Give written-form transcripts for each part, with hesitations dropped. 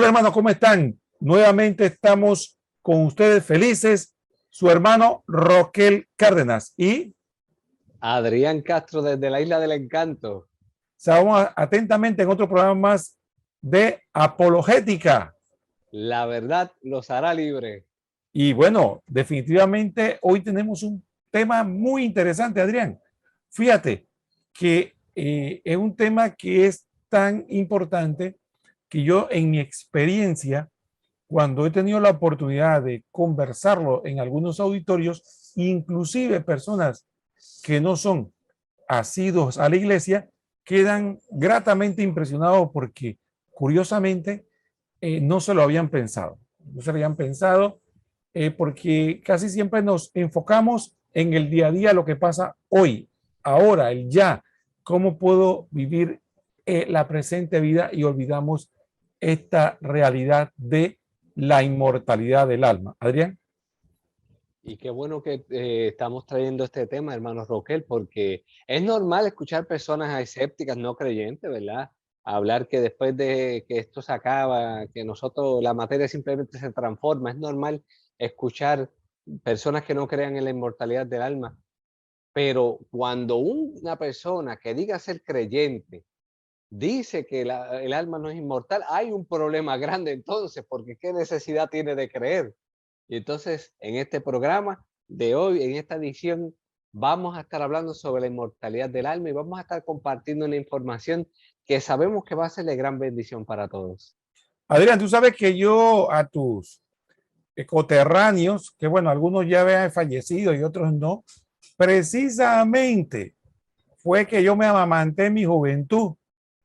Hola hermanos, ¿cómo están? Nuevamente estamos con ustedes felices, su hermano Roquel Cárdenas y Adrián Castro desde la Isla del Encanto. vamos atentamente en otro programa más de apologética. La verdad los hará libre. Y bueno, definitivamente hoy tenemos un tema muy interesante, Adrián. Fíjate que es un tema que es tan importante que yo en mi experiencia, cuando he tenido la oportunidad de conversarlo en algunos auditorios, inclusive personas que no son asiduos a la iglesia, quedan gratamente impresionados porque curiosamente no se lo habían pensado. No se lo habían pensado porque casi siempre nos enfocamos en el día a día, lo que pasa hoy, ahora, el ya, cómo puedo vivir la presente vida y olvidamos esta realidad de la inmortalidad del alma. Adrián. Y qué bueno que estamos trayendo este tema, hermano Roquel, porque es normal escuchar personas escépticas, no creyentes, ¿verdad? Hablar que después de que esto se acaba, que nosotros, la materia simplemente se transforma. Es normal escuchar personas que no crean en la inmortalidad del alma. Pero cuando una persona que diga ser creyente dice que el alma no es inmortal, hay un problema grande entonces, porque ¿qué necesidad tiene de creer? Y entonces, en este programa de hoy, en esta edición, vamos a estar hablando sobre la inmortalidad del alma y vamos a estar compartiendo una información que sabemos que va a ser de gran bendición para todos. Adrián, tú sabes que yo a tus coterráneos, que bueno, algunos ya habían fallecido y otros no, precisamente fue que yo me amamanté en mi juventud,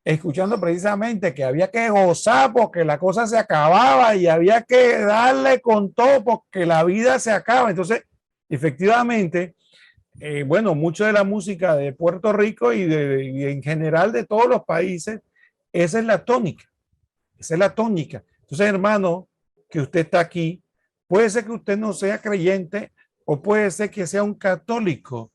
escuchando precisamente que había que gozar porque la cosa se acababa y había que darle con todo porque la vida se acaba. Entonces, efectivamente, bueno, mucho de la música de Puerto Rico y en general de todos los países, esa es la tónica, esa es la tónica. Entonces, hermano, que usted está aquí, puede ser que usted no sea creyente o puede ser que sea un católico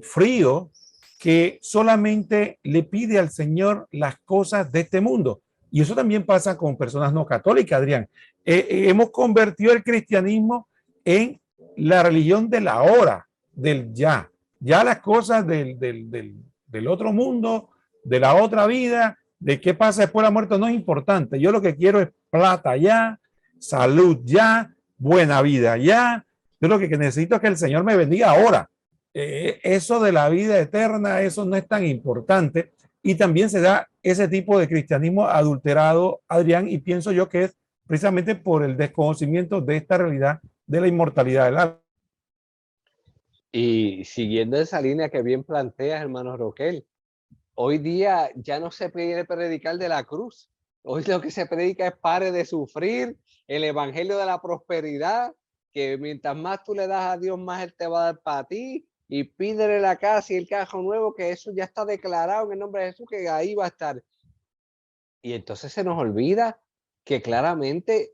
frío que solamente le pide al Señor las cosas de este mundo. Y eso también pasa con personas no católicas, Adrián. Hemos convertido el cristianismo en la religión de la hora, del ya. Ya las cosas del otro mundo, de la otra vida, de qué pasa después de la muerte, no es importante. Yo lo que quiero es plata ya, salud ya, buena vida ya. Yo lo que necesito es que el Señor me bendiga ahora. Eso de la vida eterna, eso no es tan importante. Y también se da ese tipo de cristianismo adulterado, Adrián, y pienso yo que es precisamente por el desconocimiento de esta realidad de la inmortalidad del alma. Y siguiendo esa línea que bien planteas, hermano Roquel, hoy día ya no se puede predicar de la cruz. Hoy lo que se predica es pare de sufrir, el evangelio de la prosperidad, que mientras más tú le das a Dios, más Él te va a dar para ti, y pídele la casa y el carro nuevo, que eso ya está declarado en el nombre de Jesús, que ahí va a estar. Y entonces se nos olvida que claramente,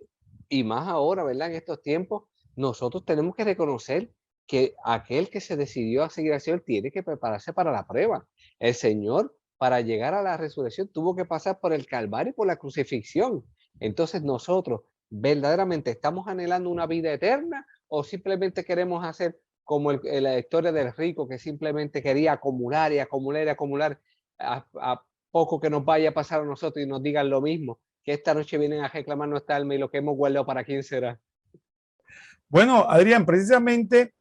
y más ahora, ¿verdad? En estos tiempos, nosotros tenemos que reconocer que aquel que se decidió a seguir al Señor tiene que prepararse para la prueba. El Señor, para llegar a la resurrección, tuvo que pasar por el Calvario y por la crucifixión. Entonces nosotros, ¿verdaderamente estamos anhelando una vida eterna o simplemente queremos hacer como la historia del rico que simplemente quería acumular y acumular y acumular a poco que nos vaya a pasar a nosotros y nos digan lo mismo, que esta noche vienen a reclamar nuestra alma y lo que hemos guardado para quién será? Bueno, Adrián, precisamente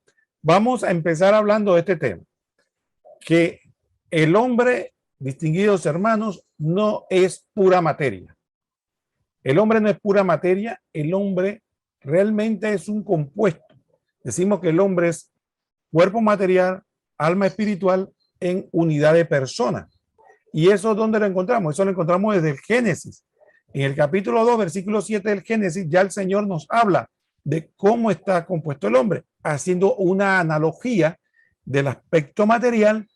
vamos a empezar hablando de este tema, que el hombre, distinguidos hermanos, no es pura materia. El hombre no es pura materia, el hombre realmente es un compuesto. Decimos que el hombre es cuerpo material, alma espiritual en unidad de persona. ¿Y eso dónde lo encontramos? Eso lo encontramos desde el Génesis. En el capítulo 2, versículo 7 del Génesis, ya el Señor nos habla de cómo está compuesto el hombre, haciendo una analogía del aspecto material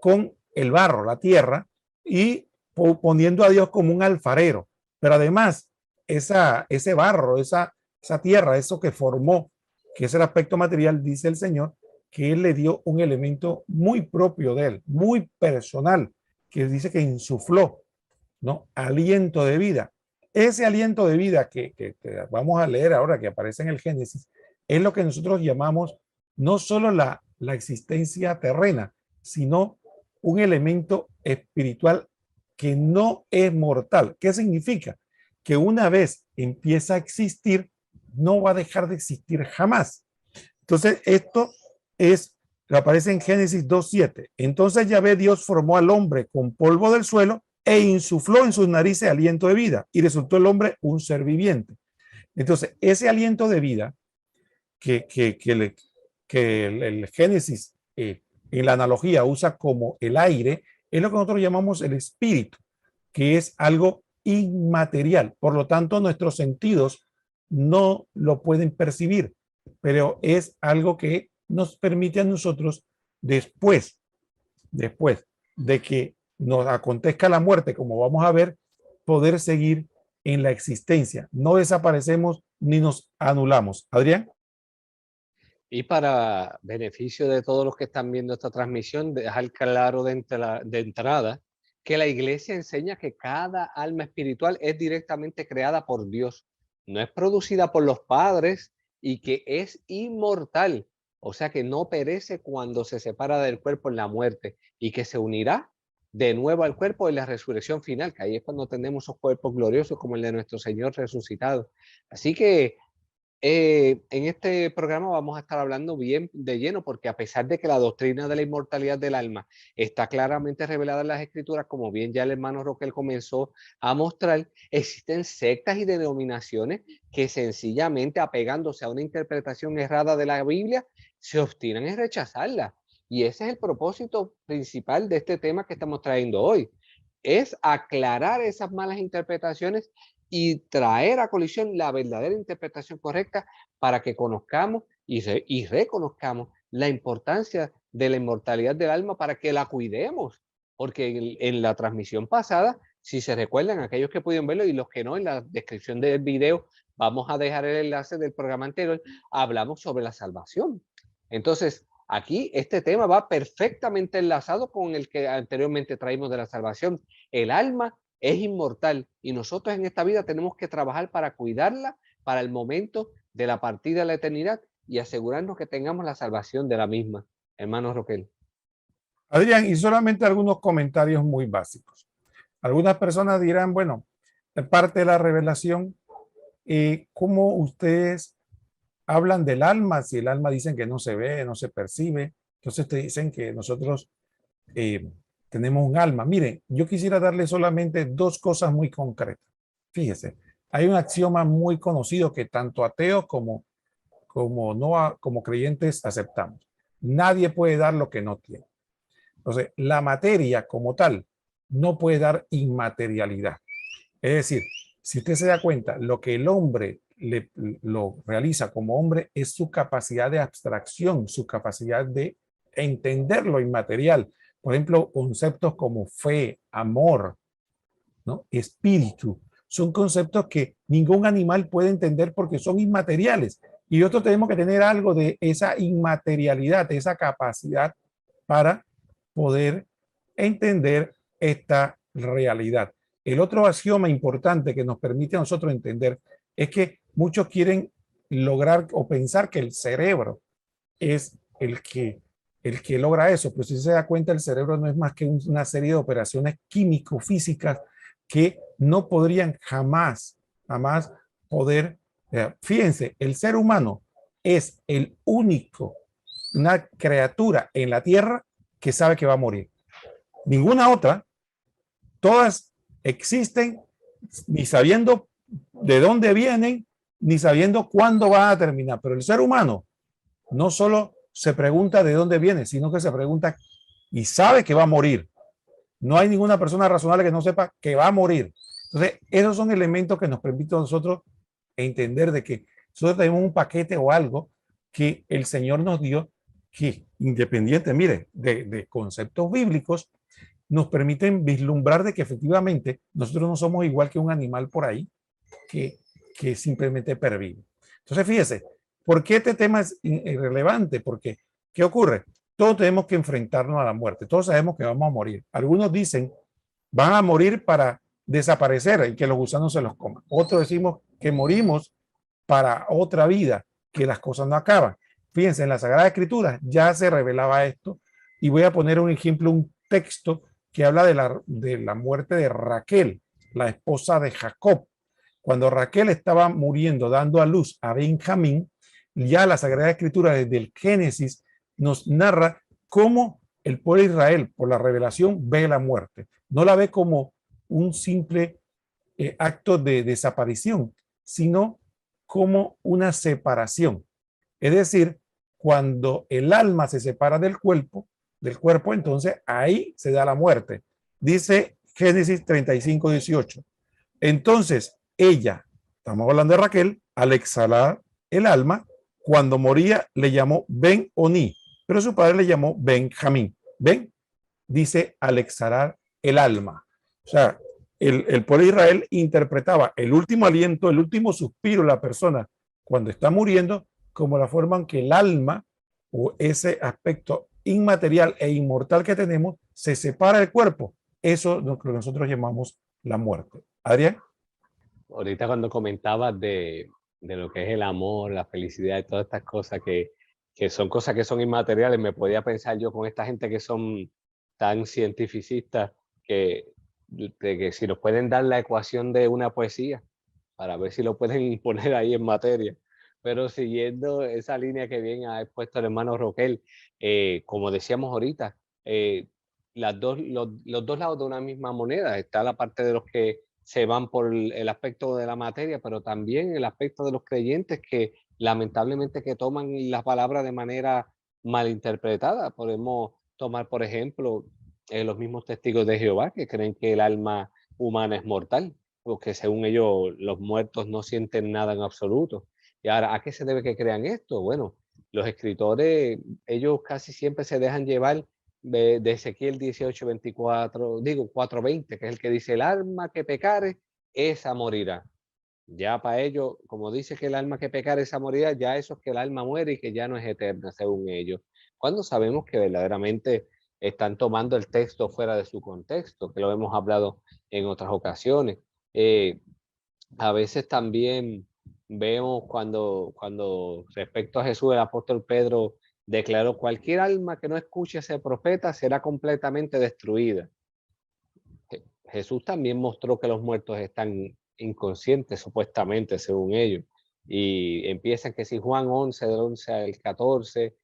con el barro, la tierra, y poniendo a Dios como un alfarero. Pero además, ese barro, esa tierra, eso que formó, que es el aspecto material, dice el Señor, que Él le dio un elemento muy propio de Él, muy personal, que dice que insufló, ¿no? Aliento de vida. ese aliento de vida que vamos a leer ahora, que aparece en el Génesis, es lo que nosotros llamamos no solo la existencia terrena, sino un elemento espiritual que no es mortal. ¿Qué significa? Que una vez empieza a existir, no va a dejar de existir jamás. Entonces, esto aparece en Génesis 2:7. Entonces Yahvé Dios formó al hombre con polvo del suelo e insufló en sus narices aliento de vida y resultó el hombre un ser viviente. Entonces, ese aliento de vida que el Génesis en la analogía usa como el aire, es lo que nosotros llamamos el espíritu, que es algo inmaterial. Por lo tanto, nuestros sentidos no lo pueden percibir, pero es algo que nos permite a nosotros después de que nos acontezca la muerte, como vamos a ver, poder seguir en la existencia. No desaparecemos ni nos anulamos. Adrián. Y para beneficio de todos los que están viendo esta transmisión, dejar claro de entrada que la iglesia enseña que cada alma espiritual es directamente creada por Dios, no es producida por los padres y que es inmortal, o sea que no perece cuando se separa del cuerpo en la muerte y que se unirá de nuevo al cuerpo en la resurrección final, que ahí es cuando tenemos esos cuerpos gloriosos como el de nuestro Señor resucitado. Así que en este programa vamos a estar hablando bien de lleno, porque a pesar de que la doctrina de la inmortalidad del alma está claramente revelada en las escrituras, como bien ya el hermano Roquel comenzó a mostrar, existen sectas y denominaciones que sencillamente apegándose a una interpretación errada de la Biblia, se obstinan en rechazarla. Y ese es el propósito principal de este tema que estamos trayendo hoy, es aclarar esas malas interpretaciones y traer a colisión la verdadera interpretación correcta para que conozcamos y reconozcamos la importancia de la inmortalidad del alma para que la cuidemos. Porque en la transmisión pasada, si se recuerdan, aquellos que pudieron verlo y los que no, en la descripción del video vamos a dejar el enlace del programa anterior, hablamos sobre la salvación. Entonces, aquí este tema va perfectamente enlazado con el que anteriormente traímos de la salvación. El alma es inmortal y nosotros en esta vida tenemos que trabajar para cuidarla para el momento de la partida a la eternidad y asegurarnos que tengamos la salvación de la misma. Hermano Roquel. Adrián, y solamente algunos comentarios muy básicos. Algunas personas dirán, bueno, parte de la revelación, ¿cómo ustedes hablan del alma? Si el alma dicen que no se ve, no se percibe, entonces te dicen que nosotros tenemos un alma. Miren, yo quisiera darle solamente dos cosas muy concretas. Fíjese, hay un axioma muy conocido que tanto ateos como creyentes aceptamos. Nadie puede dar lo que no tiene. Entonces, la materia como tal no puede dar inmaterialidad. Es decir, si usted se da cuenta, lo que el hombre lo realiza como hombre es su capacidad de abstracción, su capacidad de entender lo inmaterial. Por ejemplo, conceptos como fe, amor, ¿no? Espíritu, son conceptos que ningún animal puede entender porque son inmateriales. Y nosotros tenemos que tener algo de esa inmaterialidad, de esa capacidad para poder entender esta realidad. El otro axioma importante que nos permite a nosotros entender es que muchos quieren lograr o pensar que el cerebro es el que logra eso, pero si se da cuenta, el cerebro no es más que una serie de operaciones químico-físicas que no podrían jamás poder. Fíjense, el ser humano es el único, una criatura en la tierra que sabe que va a morir. Ninguna otra, todas existen ni sabiendo de dónde vienen, ni sabiendo cuándo van a terminar. Pero el ser humano no solo se pregunta de dónde viene, sino que se pregunta y sabe que va a morir. No hay ninguna persona razonable que no sepa que va a morir. Entonces, esos son elementos que nos permiten a nosotros entender de que nosotros tenemos un paquete o algo que el Señor nos dio que, independiente, mire, de conceptos bíblicos, nos permiten vislumbrar de que efectivamente nosotros no somos igual que un animal por ahí que simplemente pervive. Entonces, fíjese, ¿por qué este tema es irrelevante? Porque, ¿qué ocurre? Todos tenemos que enfrentarnos a la muerte. Todos sabemos que vamos a morir. Algunos dicen, van a morir para desaparecer y que los gusanos se los coman. Otros decimos que morimos para otra vida, que las cosas no acaban. Fíjense, en la Sagrada Escritura ya se revelaba esto y voy a poner un ejemplo, un texto que habla de la muerte de Raquel, la esposa de Jacob. Cuando Raquel estaba muriendo, dando a luz a Benjamín, ya la Sagrada Escritura desde el Génesis nos narra cómo el pueblo de Israel, por la revelación, ve la muerte. No la ve como un simple acto de desaparición, sino como una separación. Es decir, cuando el alma se separa del cuerpo, entonces ahí se da la muerte. Dice Génesis 35:18. Entonces ella, estamos hablando de Raquel, al exhalar el alma, cuando moría le llamó Ben-Oni, pero su padre le llamó Benjamín. ¿Ven? Dice al exhalar el alma. O sea, el pueblo de Israel interpretaba el último aliento, el último suspiro de la persona cuando está muriendo como la forma en que el alma o ese aspecto inmaterial e inmortal que tenemos se separa del cuerpo. Eso es lo que nosotros llamamos la muerte. Adrián. Ahorita cuando comentabas de lo que es el amor, la felicidad y todas estas cosas que son cosas que son inmateriales, me podía pensar yo con esta gente que son tan cientificistas que, que si nos pueden dar la ecuación de una poesía para ver si lo pueden poner ahí en materia. Pero siguiendo esa línea que bien ha expuesto el hermano Roquel, como decíamos ahorita, los dos lados de una misma moneda. Está la parte de los que se van por el aspecto de la materia, pero también el aspecto de los creyentes que lamentablemente que toman la palabra de manera malinterpretada. Podemos tomar, por ejemplo, los mismos testigos de Jehová que creen que el alma humana es mortal, porque según ellos los muertos no sienten nada en absoluto. Y ahora, ¿a qué se debe que crean esto? Bueno, los escritores, ellos casi siempre se dejan llevar de Ezequiel 18:24, digo 4:20, que es el que dice, el alma que pecare, esa morirá. Ya para ellos, como dice que el alma que pecare, esa morirá, ya eso es que el alma muere y que ya no es eterna, según ellos. Cuando sabemos que verdaderamente están tomando el texto fuera de su contexto, que lo hemos hablado en otras ocasiones. A veces también vemos cuando respecto a Jesús, el apóstol Pedro declaró, cualquier alma que no escuche a ese profeta será completamente destruida. Jesús también mostró que los muertos están inconscientes, supuestamente, según ellos. Y empiezan que si Juan 11, del 11 al 14,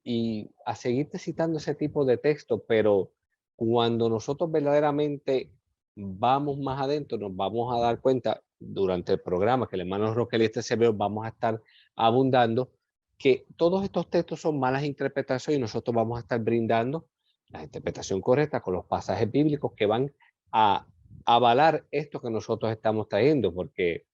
y a seguirte citando ese tipo de texto, pero cuando nosotros verdaderamente vamos más adentro, nos vamos a dar cuenta durante el programa que el hermano Roquel y este servidor vamos a estar abundando, que todos estos textos son malas interpretaciones y nosotros vamos a estar brindando la interpretación correcta con los pasajes bíblicos que van a avalar esto que nosotros estamos trayendo, porque,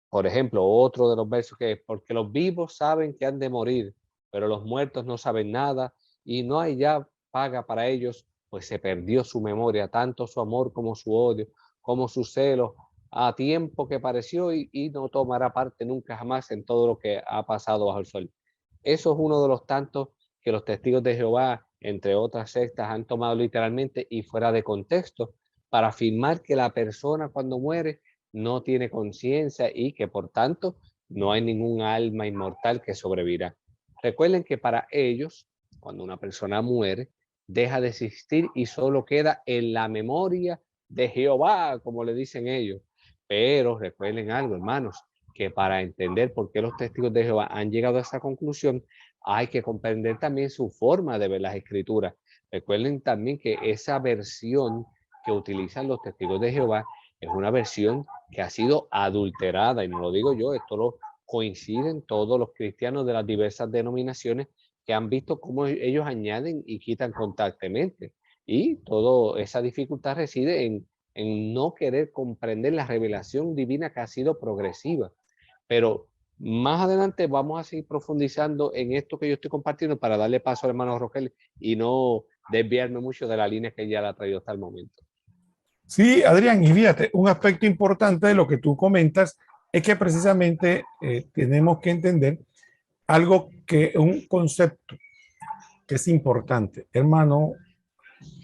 por ejemplo, otro de los versos que es, porque los vivos saben que han de morir, pero los muertos no saben nada y no hay ya paga para ellos, pues se perdió su memoria, tanto su amor como su odio, como su celo, a tiempo que pareció y no tomará parte nunca jamás en todo lo que ha pasado bajo el sol. Eso es uno de los tantos que los testigos de Jehová, entre otras sectas, han tomado literalmente y fuera de contexto para afirmar que la persona cuando muere no tiene conciencia y que por tanto no hay ningún alma inmortal que sobrevivirá. Recuerden que para ellos, cuando una persona muere, deja de existir y solo queda en la memoria de Jehová, como le dicen ellos. Pero recuerden algo, hermanos, que para entender por qué los testigos de Jehová han llegado a esa conclusión, hay que comprender también su forma de ver las escrituras. Recuerden también que esa versión que utilizan los testigos de Jehová es una versión que ha sido adulterada, y no lo digo yo, esto lo coinciden todos los cristianos de las diversas denominaciones que han visto cómo ellos añaden y quitan constantemente. Y toda esa dificultad reside en no querer comprender la revelación divina que ha sido progresiva. Pero más adelante vamos a seguir profundizando en esto que yo estoy compartiendo para darle paso al hermano Roquel y no desviarme mucho de la línea que ya la ha traído hasta el momento. Sí, Adrián, y fíjate, un aspecto importante de lo que tú comentas es que precisamente tenemos que entender algo que un concepto que es importante. Hermano,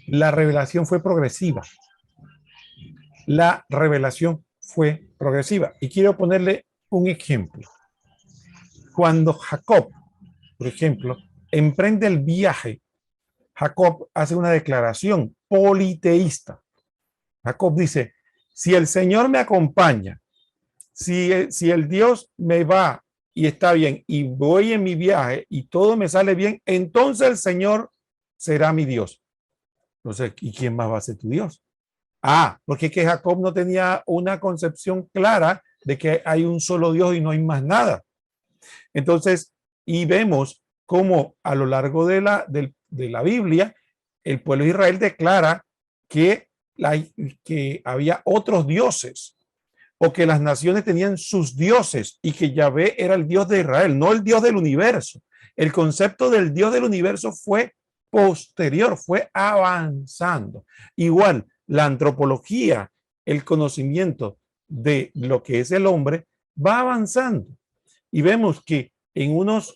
la revelación fue progresiva. la revelación fue progresiva. Y quiero ponerle un ejemplo. Cuando Jacob, por ejemplo, emprende el viaje, Jacob hace una declaración politeísta. Jacob dice, si el Señor me acompaña, si el Dios me va y está bien y voy en mi viaje y todo me sale bien, entonces el Señor será mi Dios. Entonces, ¿y quién más va a ser tu Dios? Ah, porque es que Jacob no tenía una concepción clara de que hay un solo Dios y no hay más nada. Entonces, y vemos cómo a lo largo de la Biblia, el pueblo de Israel declara que, que había otros dioses o que las naciones tenían sus dioses y que Yahvé era el Dios de Israel, no el Dios del universo. El concepto del Dios del universo fue posterior, fue avanzando. Igual, la antropología, el conocimiento de lo que es el hombre, va avanzando. Y vemos que en unos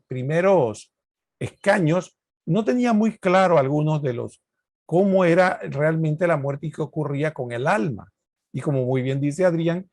primeros escaños no tenía muy claro algunos de los cómo era realmente la muerte y qué ocurría con el alma. Y como muy bien dice Adrián,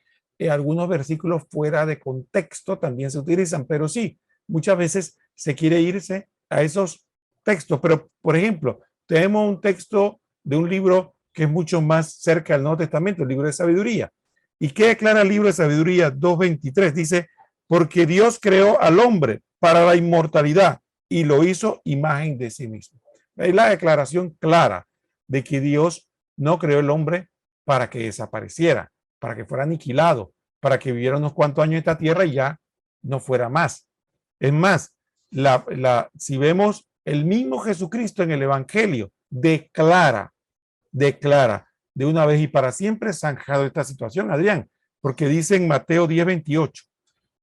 algunos versículos fuera de contexto también se utilizan, pero sí, muchas veces se quiere irse a esos textos. Pero, por ejemplo, tenemos un texto de un libro que es mucho más cerca del Nuevo Testamento, el libro de sabiduría. ¿Y qué declara el libro de sabiduría 2.23? Dice, porque Dios creó al hombre para la inmortalidad y lo hizo imagen de sí mismo. Es la declaración clara de que Dios no creó el hombre para que desapareciera, para que fuera aniquilado, para que viviera unos cuantos años en esta tierra y ya no fuera más. Es más, si vemos el mismo Jesucristo en el Evangelio, declara de una vez y para siempre zanjado esta situación, Adrián, porque dice en Mateo 10:28,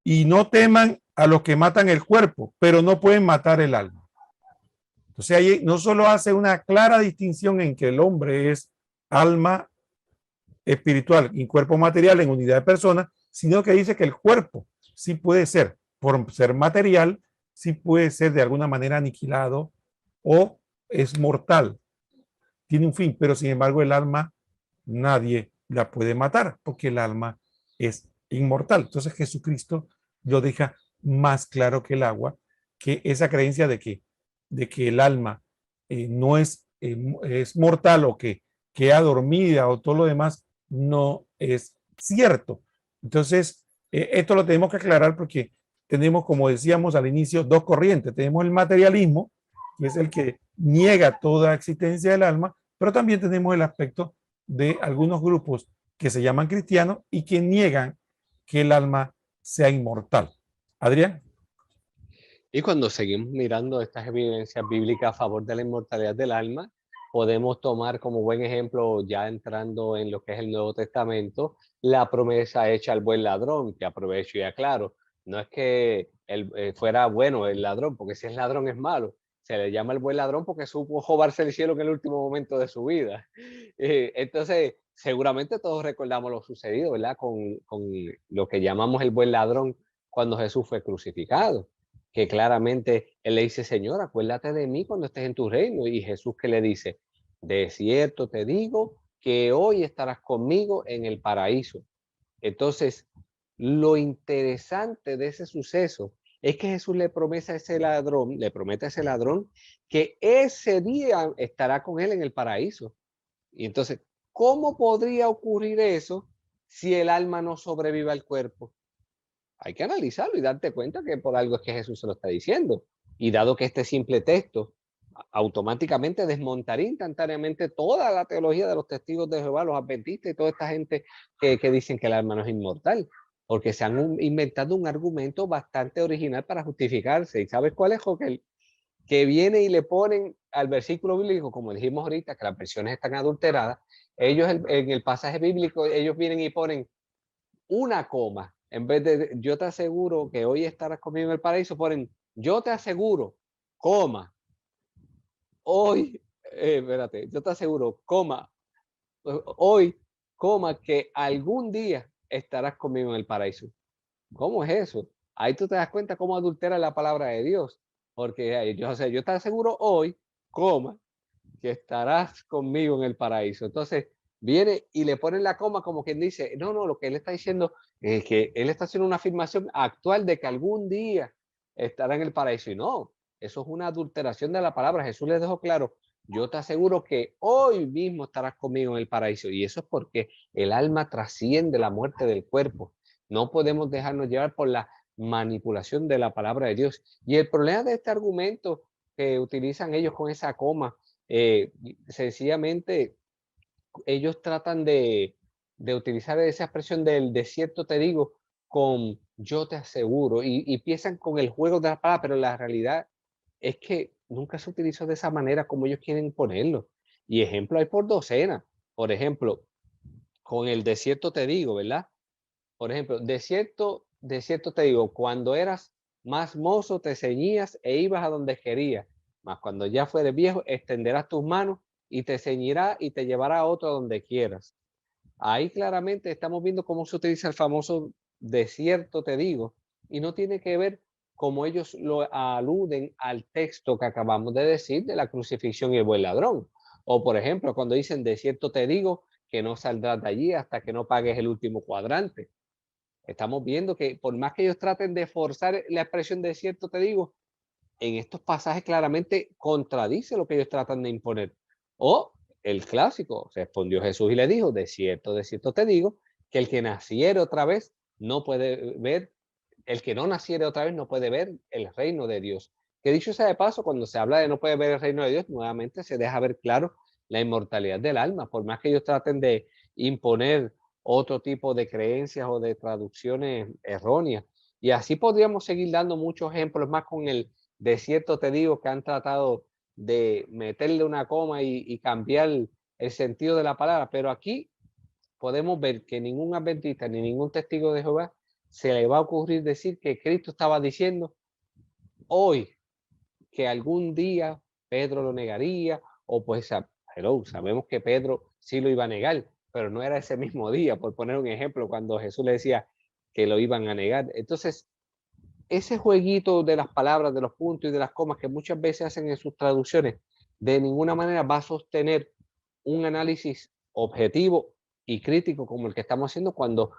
y no teman a los que matan el cuerpo, pero no pueden matar el alma. Entonces ahí no solo hace una clara distinción en que el hombre es alma espiritual y cuerpo material en unidad de persona, sino que dice que el cuerpo sí puede ser, por ser material, sí puede ser de alguna manera aniquilado o es mortal, tiene un fin, pero sin embargo el alma nadie la puede matar porque el alma es inmortal. Entonces Jesucristo lo deja más claro que el agua, que esa creencia de que el alma no es mortal o que queda dormida o todo lo demás no es cierto. Entonces, esto lo tenemos que aclarar porque tenemos, como decíamos al inicio, dos corrientes. Tenemos el materialismo, que es el que niega toda existencia del alma, pero también tenemos el aspecto de algunos grupos que se llaman cristianos y que niegan que el alma sea inmortal. Adrián. Y cuando seguimos mirando estas evidencias bíblicas a favor de la inmortalidad del alma, podemos tomar como buen ejemplo, ya entrando en lo que es el Nuevo Testamento, la promesa hecha al buen ladrón, que aprovecho y aclaro. No es que él fuera bueno el ladrón, porque si es ladrón es malo. Se le llama el buen ladrón porque supo robarse el cielo en el último momento de su vida. Entonces, seguramente todos recordamos lo sucedido, ¿verdad? Con lo que llamamos el buen ladrón cuando Jesús fue crucificado, que claramente él le dice, Señor, acuérdate de mí cuando estés en tu reino. Y Jesús que le dice, de cierto te digo que hoy estarás conmigo en el paraíso. Entonces, lo interesante de ese suceso es que Jesús le promete a ese ladrón que ese día estará con él en el paraíso. Y entonces, ¿cómo podría ocurrir eso si el alma no sobrevive al cuerpo? Hay que analizarlo y darte cuenta que por algo es que Jesús se lo está diciendo. Y dado que este simple texto automáticamente desmontaría instantáneamente toda la teología de los testigos de Jehová, los adventistas y toda esta gente que dicen que el alma no es inmortal, porque se han inventado un argumento bastante original para justificarse. ¿Y sabes cuál es, Joquel? Que viene y le ponen al versículo bíblico, como dijimos ahorita, que las versiones están adulteradas, ellos en el pasaje bíblico, ellos vienen y ponen una coma. En vez de yo te aseguro que hoy estarás conmigo en el paraíso, ponen yo te aseguro, coma, hoy, espérate, yo te aseguro, coma, hoy, coma, que algún día estarás conmigo en el paraíso. ¿Cómo es eso? Ahí tú te das cuenta cómo adultera la palabra de Dios. Porque yo, o sea, yo te aseguro hoy, coma, que estarás conmigo en el paraíso. Entonces, viene y le pone la coma como quien dice, no, no, lo que él está diciendo es que él está haciendo una afirmación actual de que algún día estará en el paraíso. Y no, eso es una adulteración de la palabra. Jesús les dejó claro, yo te aseguro que hoy mismo estarás conmigo en el paraíso. Y eso es porque el alma trasciende la muerte del cuerpo. No podemos dejarnos llevar por la manipulación de la palabra de Dios. Y el problema de este argumento que utilizan ellos con esa coma, sencillamente ellos tratan de utilizar esa expresión del de cierto te digo con yo te aseguro y empiezan con el juego de las palabras, pero la realidad es que nunca se utilizó de esa manera como ellos quieren ponerlo. Y ejemplo hay por docena. Por ejemplo, con el de cierto te digo, ¿verdad? Por ejemplo, de cierto te digo, cuando eras más mozo te ceñías e ibas a donde querías, mas cuando ya fueres viejo extenderás tus manos y te ceñirá y te llevará a otro donde quieras. Ahí claramente estamos viendo cómo se utiliza el famoso de cierto te digo y no tiene que ver como ellos lo aluden al texto que acabamos de decir de la crucifixión y el buen ladrón. O por ejemplo, cuando dicen de cierto te digo que no saldrás de allí hasta que no pagues el último cuadrante. Estamos viendo que por más que ellos traten de forzar la expresión de cierto te digo, en estos pasajes claramente contradice lo que ellos tratan de imponer. O el clásico, respondió Jesús y le dijo, de cierto te digo, que el que naciere otra vez no puede ver, el que no naciere otra vez no puede ver el reino de Dios. Que dicho sea de paso, cuando se habla de no puede ver el reino de Dios, nuevamente se deja ver claro la inmortalidad del alma, por más que ellos traten de imponer otro tipo de creencias o de traducciones erróneas. Y así podríamos seguir dando muchos ejemplos más con el de cierto te digo que han tratado de meterle una coma y cambiar el sentido de la palabra, pero aquí podemos ver que ningún adventista ni ningún testigo de Jehová se le va a ocurrir decir que Cristo estaba diciendo hoy que algún día Pedro lo negaría o pues hello, sabemos que Pedro sí lo iba a negar, pero no era ese mismo día, por poner un ejemplo, cuando Jesús le decía que lo iban a negar. Entonces, ese jueguito de las palabras, de los puntos y de las comas que muchas veces hacen en sus traducciones, de ninguna manera va a sostener un análisis objetivo y crítico como el que estamos haciendo cuando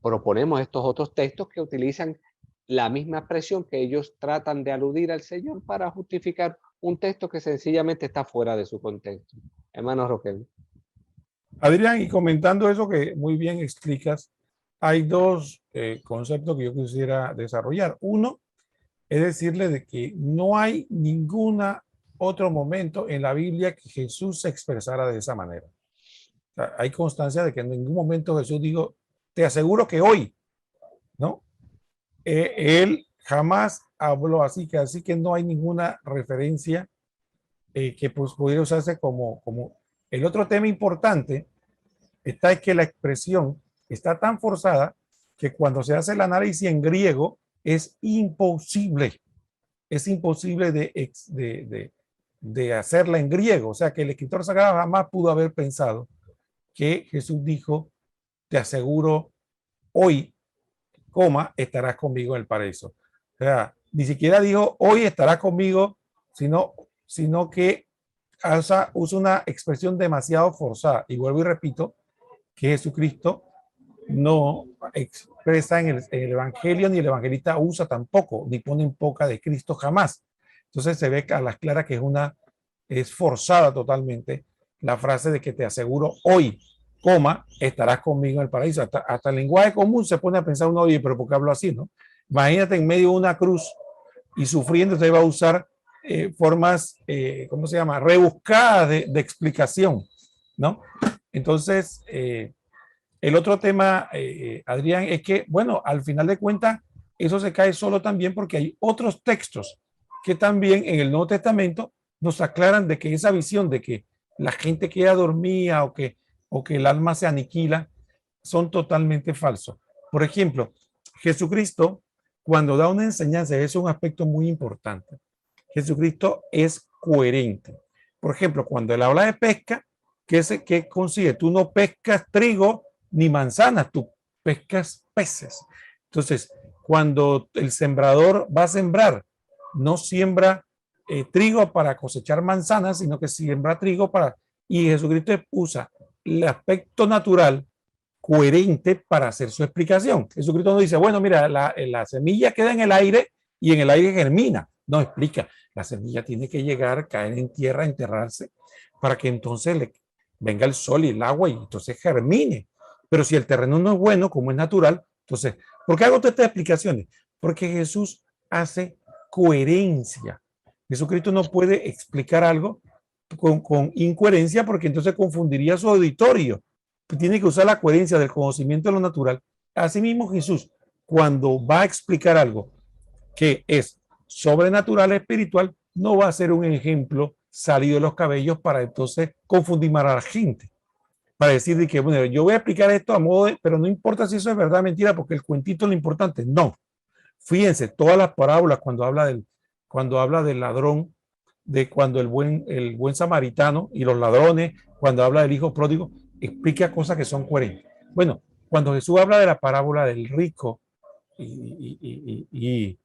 proponemos estos otros textos que utilizan la misma expresión que ellos tratan de aludir al Señor para justificar un texto que sencillamente está fuera de su contexto. Hermano Roquel. Adrián, y comentando eso que muy bien explicas, hay dos conceptos que yo quisiera desarrollar. Uno es decirle de que no hay ningún otro momento en la Biblia que Jesús se expresara de esa manera. O sea, hay constancia de que en ningún momento Jesús dijo, te aseguro que hoy, ¿no? Él jamás habló así que no hay ninguna referencia que pues, pudiera usarse como... El otro tema importante está es que la expresión está tan forzada que cuando se hace el análisis en griego es imposible de hacerla en griego. O sea que el escritor sagrado jamás pudo haber pensado que Jesús dijo, te aseguro hoy, coma, estarás conmigo en el paraíso. O sea, ni siquiera dijo, hoy estarás conmigo, sino que usa una expresión demasiado forzada. Y vuelvo y repito, que Jesucristo no expresa en el Evangelio, ni el evangelista usa tampoco, ni pone en boca de Cristo jamás. Entonces se ve a las claras que es forzada totalmente la frase de que te aseguro hoy, coma, estarás conmigo en el paraíso. Hasta el lenguaje común se pone a pensar uno, oye, pero ¿por qué hablo así, no? Imagínate en medio de una cruz y sufriendo, usted va a usar formas, ¿cómo se llama? Rebuscadas de explicación, ¿no? Entonces, el otro tema, Adrián, es que, bueno, al final de cuentas, eso se cae solo también porque hay otros textos que también en el Nuevo Testamento nos aclaran de que esa visión de que la gente queda dormida o que el alma se aniquila son totalmente falsos. Por ejemplo, Jesucristo, cuando da una enseñanza, es un aspecto muy importante. Jesucristo es coherente. Por ejemplo, cuando él habla de pesca, ¿qué consigue? Tú no pescas trigo ni manzanas, tú pescas peces. Entonces, cuando el sembrador va a sembrar, no siembra trigo para cosechar manzanas, sino que siembra trigo para... Y Jesucristo usa el aspecto natural coherente para hacer su explicación. Jesucristo nos dice, bueno, mira, la semilla queda en el aire y en el aire germina. No explica, la semilla tiene que llegar, caer en tierra, enterrarse, para que entonces le venga el sol y el agua y entonces germine. Pero si el terreno no es bueno, como es natural, entonces, ¿por qué hago todas estas explicaciones? Porque Jesús hace coherencia. Jesucristo no puede explicar algo con incoherencia porque entonces confundiría a su auditorio. Tiene que usar la coherencia del conocimiento de lo natural. Asimismo, Jesús, cuando va a explicar algo que es sobrenatural, espiritual, no va a ser un ejemplo salido de los cabellos para entonces confundir a la gente. Para decir de que, bueno, yo voy a explicar esto a modo de, pero no importa si eso es verdad o mentira, porque el cuentito es lo importante. No. Fíjense, todas las parábolas cuando habla del ladrón, de cuando el buen samaritano y los ladrones, cuando habla del hijo pródigo, explica cosas que son coherentes. Bueno, cuando Jesús habla de la parábola del rico y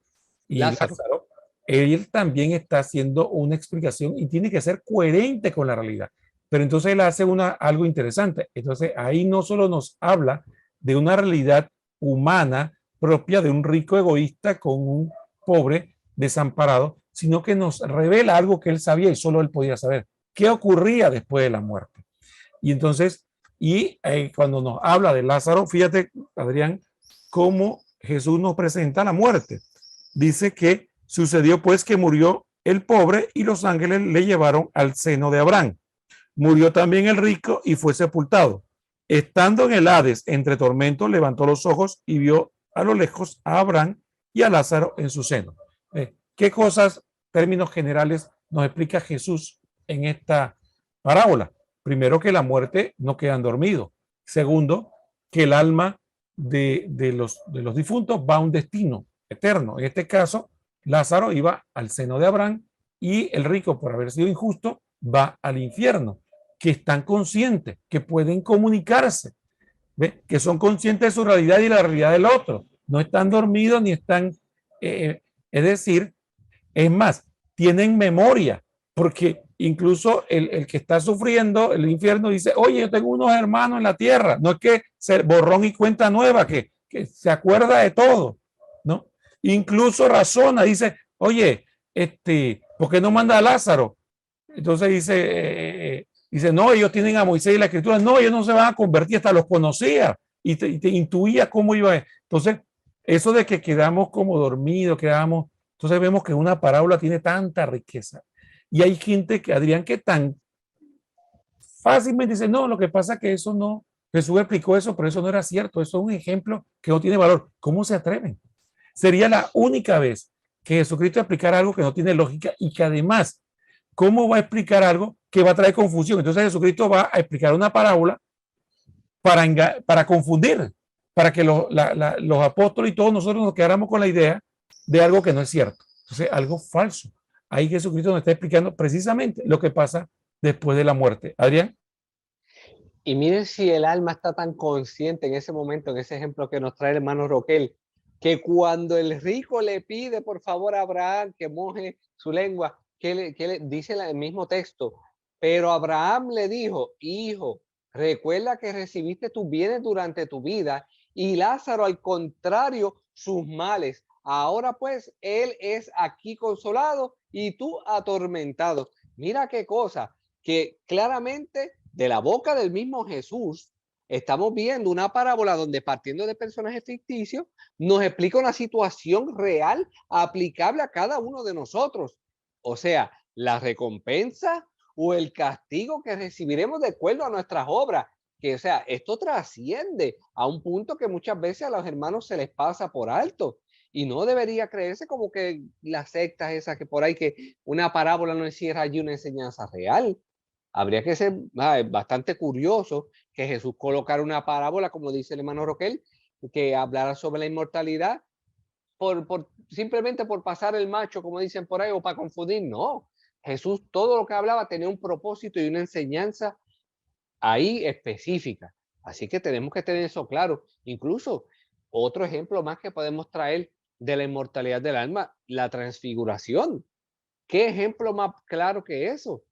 Lázaro. Lázaro, él también está haciendo una explicación y tiene que ser coherente con la realidad. Pero entonces él hace algo interesante. Entonces ahí no solo nos habla de una realidad humana propia de un rico egoísta con un pobre desamparado, sino que nos revela algo que él sabía y solo él podía saber. ¿Qué ocurría después de la muerte? Y entonces, cuando nos habla de Lázaro, fíjate, Adrián, cómo Jesús nos presenta la muerte. Dice que sucedió pues que murió el pobre y los ángeles le llevaron al seno de Abraham. Murió también el rico y fue sepultado. Estando en el Hades, entre tormentos, levantó los ojos y vio a lo lejos a Abraham y a Lázaro en su seno. ¿Qué cosas, términos generales, nos explica Jesús en esta parábola? Primero, que la muerte no quedan dormidos. Segundo, que el alma de los difuntos va a un destino eterno. En este caso, Lázaro iba al seno de Abraham y el rico, por haber sido injusto, va al infierno. Que están conscientes, que pueden comunicarse, ¿ve? Que son conscientes de su realidad y la realidad del otro. No están dormidos ni están, es decir, es más, tienen memoria, porque incluso el que está sufriendo el infierno dice, oye, yo tengo unos hermanos en la tierra. No es que se borrón y cuenta nueva, que se acuerda de todo, ¿no? Incluso razona, dice, oye, ¿por qué no manda a Lázaro? Entonces dice, no, ellos tienen a Moisés y la escritura. No, ellos no se van a convertir, hasta los conocía y te intuía cómo iba. Entonces, eso de que quedamos como dormidos, quedamos, entonces vemos que una parábola tiene tanta riqueza. Y hay gente que, Adrián, que tan fácilmente dice, no, lo que pasa es que eso no, Jesús explicó eso, pero eso no era cierto, eso es un ejemplo que no tiene valor. ¿Cómo se atreven? Sería la única vez que Jesucristo explicara algo que no tiene lógica y que además, ¿cómo va a explicar algo que va a traer confusión? Entonces Jesucristo va a explicar una parábola para confundir, para que los apóstoles y todos nosotros nos quedáramos con la idea de algo que no es cierto. Entonces, algo falso. Ahí Jesucristo nos está explicando precisamente lo que pasa después de la muerte. Adrián. Y miren si el alma está tan consciente en ese momento, en ese ejemplo que nos trae el hermano Roquel, que cuando el rico le pide por favor a Abraham que moje su lengua, que le dice el mismo texto, pero Abraham le dijo, hijo, recuerda que recibiste tus bienes durante tu vida y Lázaro al contrario sus males. Ahora pues él es aquí consolado y tú atormentado. Mira qué cosa, que claramente de la boca del mismo Jesús estamos viendo una parábola donde partiendo de personajes ficticios nos explica una situación real aplicable a cada uno de nosotros. O sea, la recompensa o el castigo que recibiremos de acuerdo a nuestras obras. Que, o sea, esto trasciende a un punto que muchas veces a los hermanos se les pasa por alto. Y no debería creerse como que las sectas esas que por ahí, que una parábola no encierra allí una enseñanza real. Habría que ser bastante curioso que Jesús colocara una parábola, como dice el hermano Roquel, que hablara sobre la inmortalidad simplemente por pasar el macho, como dicen por ahí, o para confundir. No, Jesús todo lo que hablaba tenía un propósito y una enseñanza ahí específica. Así que tenemos que tener eso claro. Incluso otro ejemplo más que podemos traer de la inmortalidad del alma, la transfiguración. ¿Qué ejemplo más claro que eso?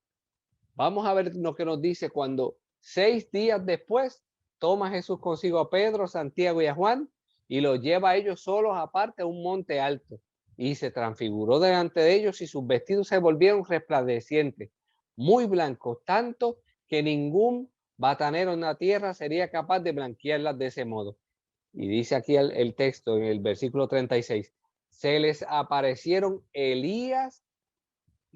Vamos a ver lo que nos dice cuando 6 días después, toma Jesús consigo a Pedro, Santiago y a Juan y los lleva a ellos solos aparte a un monte alto. Y se transfiguró delante de ellos y sus vestidos se volvieron resplandecientes, muy blancos, tanto que ningún batanero en la tierra sería capaz de blanquearlas de ese modo. Y dice aquí el texto en el versículo 36, se les aparecieron Elías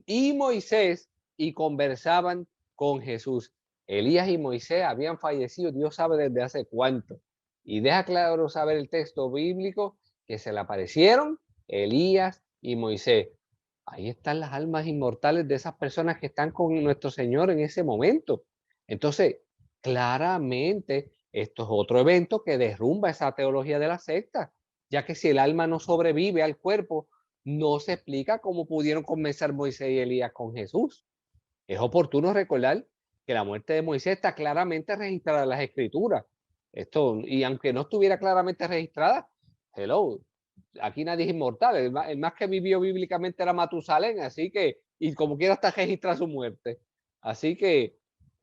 y Moisés y conversaban con Jesús. Elías y Moisés habían fallecido, Dios sabe desde hace cuánto. Y deja claro saber el texto bíblico que se le aparecieron Elías y Moisés. Ahí están las almas inmortales de esas personas que están con nuestro Señor en ese momento. Entonces, claramente, esto es otro evento que derrumba esa teología de la secta, ya que si el alma no sobrevive al cuerpo, no se explica cómo pudieron convencer Moisés y Elías con Jesús. Es oportuno recordar que la muerte de Moisés está claramente registrada en las Escrituras. Esto, y aunque no estuviera claramente registrada, hello, aquí nadie es inmortal. El más que vivió bíblicamente era Matusalén, así que, y como quiera está registrada su muerte. Así que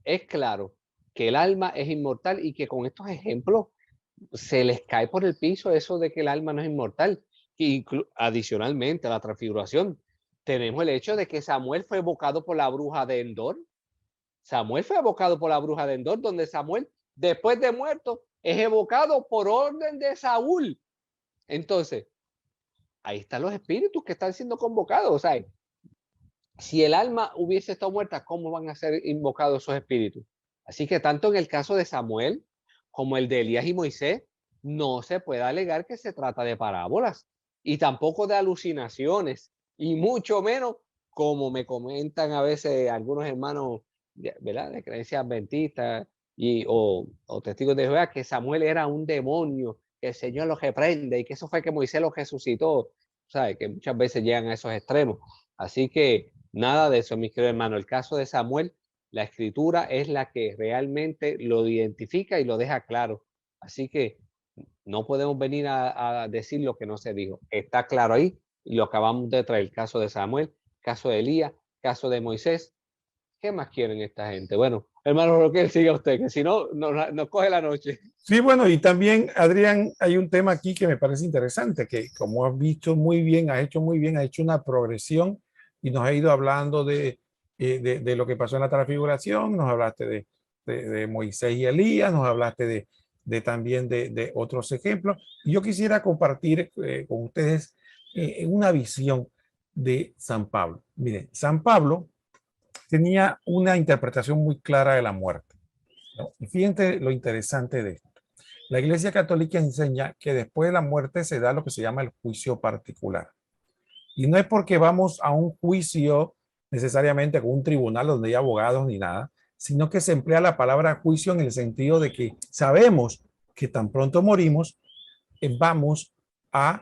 es claro que el alma es inmortal y que con estos ejemplos se les cae por el piso eso de que el alma no es inmortal. Y adicionalmente a la transfiguración, tenemos el hecho de que Samuel fue evocado por la bruja de Endor. Samuel fue evocado por la bruja de Endor, donde Samuel, después de muerto, es evocado por orden de Saúl. Entonces, ahí están los espíritus que están siendo convocados. O sea, si el alma hubiese estado muerta, ¿cómo van a ser invocados esos espíritus? Así que tanto en el caso de Samuel como el de Elías y Moisés, no se puede alegar que se trata de parábolas y tampoco de alucinaciones, y mucho menos, como me comentan a veces algunos hermanos, ¿verdad?, de creencias adventistas o testigos de Jehová, que Samuel era un demonio, que el Señor lo reprende y que eso fue que Moisés lo resucitó. ¿Sabe? Que muchas veces llegan a esos extremos. Así que nada de eso, mis queridos hermanos. El caso de Samuel, la escritura es la que realmente lo identifica y lo deja claro. Así que no podemos venir a decir lo que no se dijo. Está claro ahí y lo acabamos de traer. El caso de Samuel, caso de Elías, caso de Moisés. ¿Qué más quieren esta gente? Bueno, hermano Roque, siga usted, que si no, nos coge la noche. Sí, bueno, y también, Adrián, hay un tema aquí que me parece interesante, que como has visto muy bien, has hecho muy bien, has hecho una progresión y nos ha ido hablando de lo que pasó en la transfiguración, nos hablaste de Moisés y Elías, nos hablaste también de otros ejemplos. Y yo quisiera compartir con ustedes una visión de San Pablo. Miren, San Pablo tenía una interpretación muy clara de la muerte, ¿no? Y fíjense lo interesante de esto. La Iglesia Católica enseña que después de la muerte se da lo que se llama el juicio particular. Y no es porque vamos a un juicio necesariamente con un tribunal donde hay abogados ni nada, sino que se emplea la palabra juicio en el sentido de que sabemos que tan pronto morimos, vamos a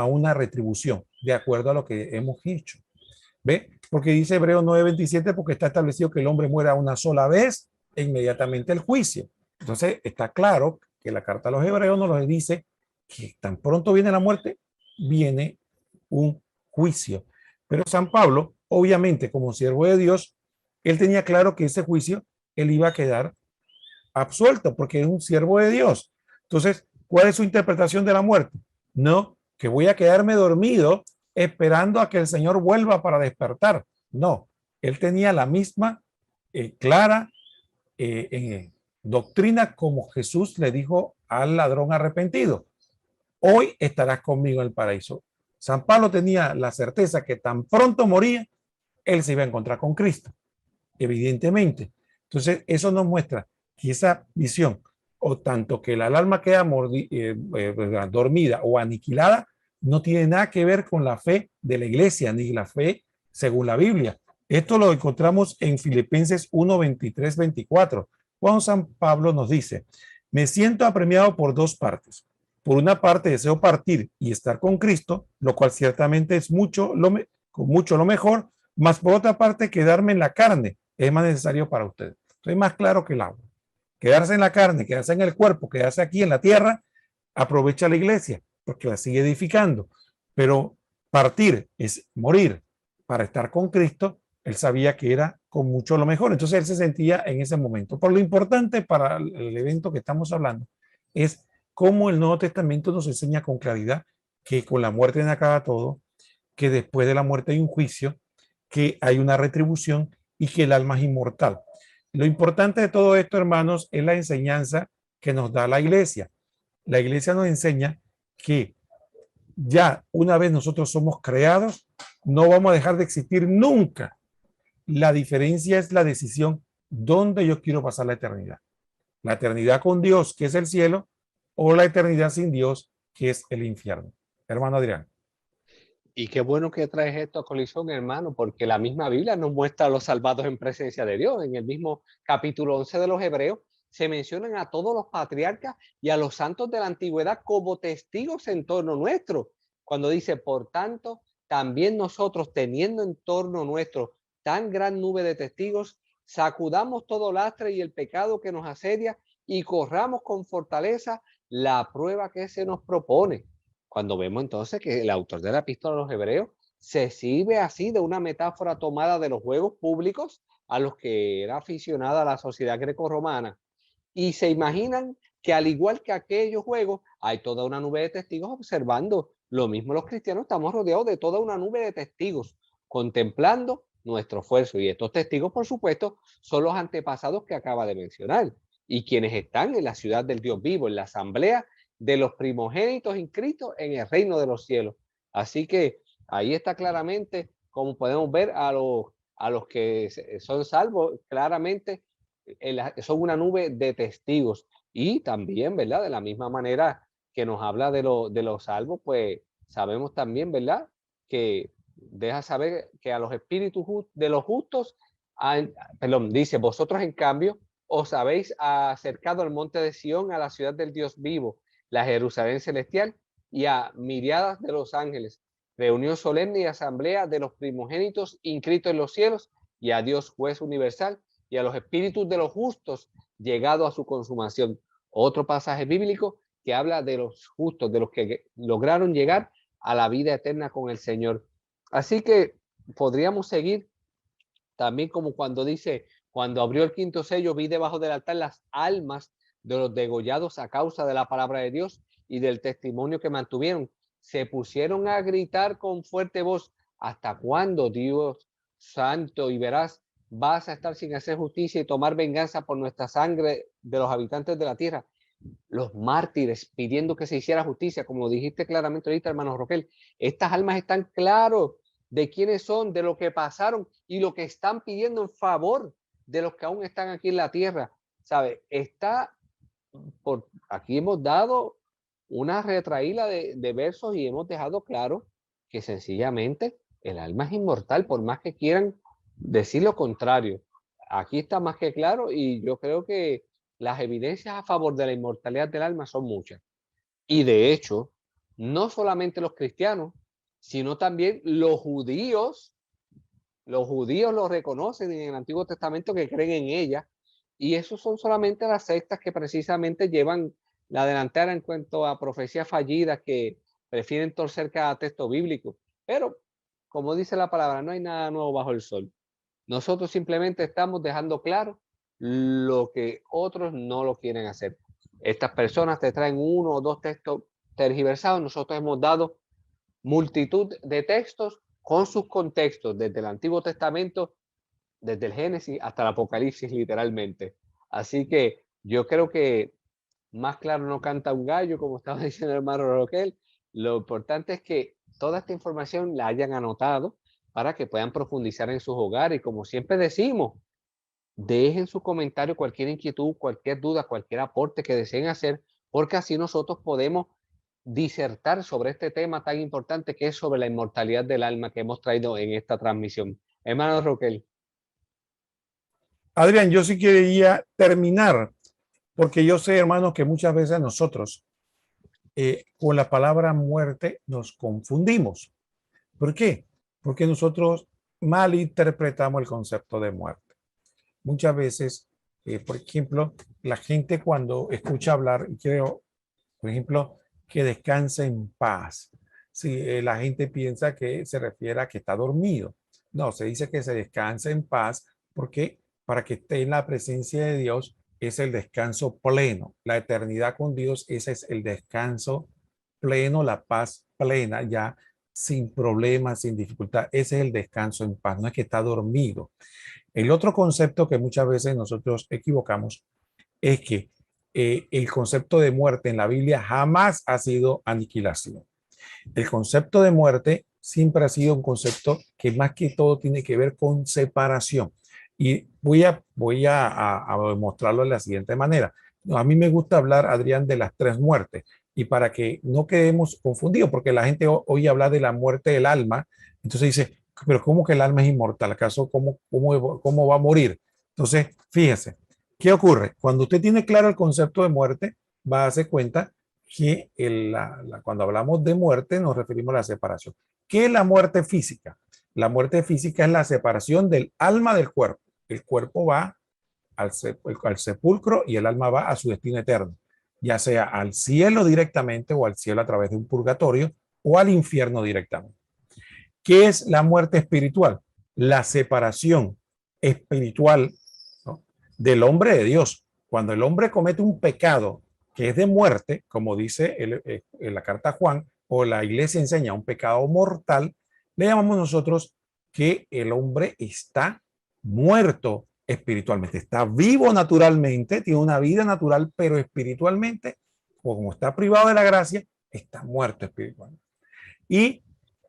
una retribución de acuerdo a lo que hemos hecho. ¿Ve? Porque dice Hebreos 9:27, porque está establecido que el hombre muera una sola vez e inmediatamente el juicio. Entonces está claro que la carta a los Hebreos nos dice que tan pronto viene la muerte, viene un juicio. Pero San Pablo, obviamente, como siervo de Dios, él tenía claro que ese juicio él iba a quedar absuelto porque es un siervo de Dios. Entonces, ¿cuál es su interpretación de la muerte? No, que voy a quedarme dormido esperando a que el Señor vuelva para despertar. No, él tenía la misma clara doctrina como Jesús le dijo al ladrón arrepentido: hoy estarás conmigo en el paraíso. San Pablo tenía la certeza que tan pronto moría, él se iba a encontrar con Cristo, evidentemente. Entonces, eso nos muestra que esa visión, o tanto que el alma queda dormida o aniquilada, no tiene nada que ver con la fe de la iglesia, ni la fe según la Biblia. Esto lo encontramos en Filipenses 1, 23, 24. Juan San Pablo nos dice: me siento apremiado por dos partes. Por una parte deseo partir y estar con Cristo, lo cual ciertamente es mucho lo mejor, mas por otra parte quedarme en la carne es más necesario para ustedes. Soy más claro que el agua. Quedarse en la carne, quedarse en el cuerpo, quedarse aquí en la tierra, aprovecha la iglesia porque la sigue edificando. Pero partir es morir para estar con Cristo, Él sabía que era con mucho lo mejor. Entonces él se sentía en ese momento. Por lo importante para el evento que estamos hablando es cómo el Nuevo Testamento nos enseña con claridad que con la muerte no acaba todo, que después de la muerte hay un juicio, que hay una retribución y que el alma es inmortal. Lo importante de todo esto, hermanos, es la enseñanza que nos da la iglesia. La iglesia nos enseña que ya una vez nosotros somos creados, no vamos a dejar de existir nunca. La diferencia es la decisión dónde yo quiero pasar la eternidad. La eternidad con Dios, que es el cielo, o la eternidad sin Dios, que es el infierno. Hermano Adrián. Y qué bueno que traes esto a colisión, hermano, porque la misma Biblia nos muestra a los salvados en presencia de Dios. En el mismo capítulo 11 de los Hebreos se mencionan a todos los patriarcas y a los santos de la antigüedad como testigos en torno nuestro. Cuando dice, por tanto, también nosotros, teniendo en torno nuestro tan gran nube de testigos, sacudamos todo lastre y el pecado que nos asedia y corramos con fortaleza la prueba que se nos propone. Cuando vemos entonces que el autor de la epístola a los Hebreos se sirve así de una metáfora tomada de los juegos públicos a los que era aficionada la sociedad grecorromana, y se imaginan que al igual que aquellos juegos hay toda una nube de testigos observando. Lo mismo los cristianos, estamos rodeados de toda una nube de testigos contemplando nuestro esfuerzo, y estos testigos por supuesto son los antepasados que acaba de mencionar y quienes están en la ciudad del Dios vivo, en la asamblea de los primogénitos inscritos en el reino de los cielos. Así que ahí está claramente, como podemos ver, a los que son salvos, claramente son una nube de testigos. Y también, ¿verdad? De la misma manera que nos habla de los salvos, pues sabemos también, ¿verdad? Que deja saber que a los espíritus de los justos, perdón, dice, vosotros en cambio os habéis acercado al monte de Sión, a la ciudad del Dios vivo, la Jerusalén celestial, y a miriadas de los ángeles, reunión solemne y asamblea de los primogénitos inscritos en los cielos, y a Dios juez universal, y a los espíritus de los justos llegado a su consumación. Otro pasaje bíblico que habla de los justos, de los que lograron llegar a la vida eterna con el Señor. Así que podríamos seguir también como cuando dice, cuando abrió el quinto sello, vi debajo del altar las almas de los degollados a causa de la palabra de Dios y del testimonio que mantuvieron. Se pusieron a gritar con fuerte voz, ¿hasta cuándo, Dios santo y veraz, vas a estar sin hacer justicia y tomar venganza por nuestra sangre de los habitantes de la tierra? Los mártires pidiendo que se hiciera justicia, como dijiste claramente ahorita, hermano Roquel, estas almas están claros de quiénes son, de lo que pasaron y lo que están pidiendo en favor de los que aún están aquí en la tierra. ¿Sabe? Aquí hemos dado una retraída de versos y hemos dejado claro que sencillamente el alma es inmortal, por más que quieran decir lo contrario. Aquí está más que claro, y yo creo que las evidencias a favor de la inmortalidad del alma son muchas. Y de hecho, no solamente los cristianos, sino también los judíos lo reconocen en el Antiguo Testamento, que creen en ella, y esos son solamente las sectas que precisamente llevan la delantera en cuanto a profecías fallidas, que prefieren torcer cada texto bíblico. Pero, como dice la palabra, no hay nada nuevo bajo el sol. Nosotros simplemente estamos dejando claro lo que otros no lo quieren hacer. Estas personas te traen uno o dos textos tergiversados. Nosotros hemos dado multitud de textos con sus contextos, desde el Antiguo Testamento, desde el Génesis hasta el Apocalipsis, literalmente. Así que yo creo que más claro no canta un gallo, como estaba diciendo el hermano Roquel. Lo importante es que toda esta información la hayan anotado para que puedan profundizar en sus hogares. Y como siempre decimos, dejen su comentario, cualquier inquietud, cualquier duda, cualquier aporte que deseen hacer, porque así nosotros podemos disertar sobre este tema tan importante que es sobre la inmortalidad del alma que hemos traído en esta transmisión. Hermano Roquel. Adrián, yo sí quería terminar, porque yo sé, hermanos, que muchas veces nosotros con la palabra muerte nos confundimos. ¿Por qué? Porque nosotros malinterpretamos el concepto de muerte. Muchas veces, por ejemplo, la gente cuando escucha hablar, creo, por ejemplo, que descanse en paz. Sí, la gente piensa que se refiere a que está dormido. No, se dice que se descansa en paz porque para que esté en la presencia de Dios es el descanso pleno. La eternidad con Dios, ese es el descanso pleno, la paz plena, ya sin problemas, sin dificultad. Ese es el descanso en paz, no es que está dormido. El otro concepto que muchas veces nosotros equivocamos es que el concepto de muerte en la Biblia jamás ha sido aniquilación. El concepto de muerte siempre ha sido un concepto que más que todo tiene que ver con separación. Y voy a demostrarlo de la siguiente manera. A mí me gusta hablar, Adrián, de las tres muertes. Y para que no quedemos confundidos, porque la gente hoy habla de la muerte del alma, entonces dice, pero ¿cómo que el alma es inmortal? ¿Acaso cómo va a morir? Entonces, fíjese, ¿qué ocurre? Cuando usted tiene claro el concepto de muerte, va a darse cuenta que cuando hablamos de muerte nos referimos a la separación. ¿Qué es la muerte física? La muerte física es la separación del alma del cuerpo. El cuerpo va al sepulcro y el alma va a su destino eterno, ya sea al cielo directamente o al cielo a través de un purgatorio o al infierno directamente. ¿Qué es la muerte espiritual? La separación espiritual, ¿no?, del hombre de Dios. Cuando el hombre comete un pecado que es de muerte, como dice en la carta a Juan, o la iglesia enseña un pecado mortal, le llamamos nosotros que el hombre está muerto espiritualmente, está vivo naturalmente, tiene una vida natural, pero espiritualmente, como está privado de la gracia, está muerto espiritualmente. Y